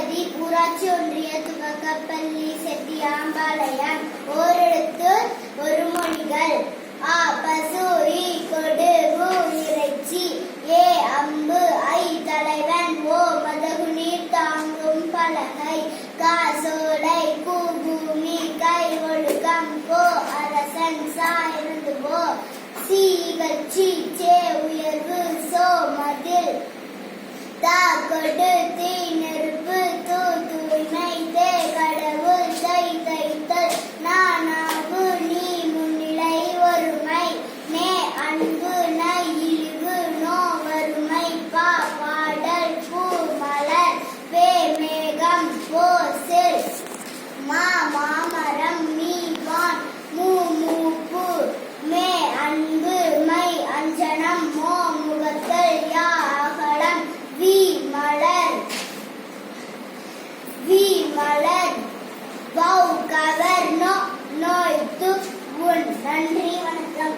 கணபதி ஊராட்சி ஒன்றிய துவக்கப்பள்ளி செட்டியாம்பாளையம். ஓரெழுத்து ஒரு மொழிகள். ஆ பசு, இ கொடு, உ இறைச்சி, ஏ அம்பு, ஐ தலைவன், ஓ மதகு நீர் தாங்கும் பலகை, கா சோலை, கு பூமி, கை ஒழுக்கம், கோ அரசன், சா இறந்துவோ, சி இகழ்ச்சி, சே உயர்வு, சோ மதில், தா கொடு, தீ நெருப்பு, தூ தூய்மை, தே கடவுள், தை தைத்தல், நா நாவு, நீ முன்னிலை ஒருமை, மே அன்பு, நை இழிவு, நோ வறுமை, பா பாடல், பூ மலர், வே மேகம், போ சில், மா மாமரம், மீ வான், மூ மூப்பு, மே அன்பு, மை அஞ்சனம், மோ முகத்தல், யா அகலம், வி மலர், வௌ கவர், நோ நோய்த்து உன். நன்றி, வணக்கம்.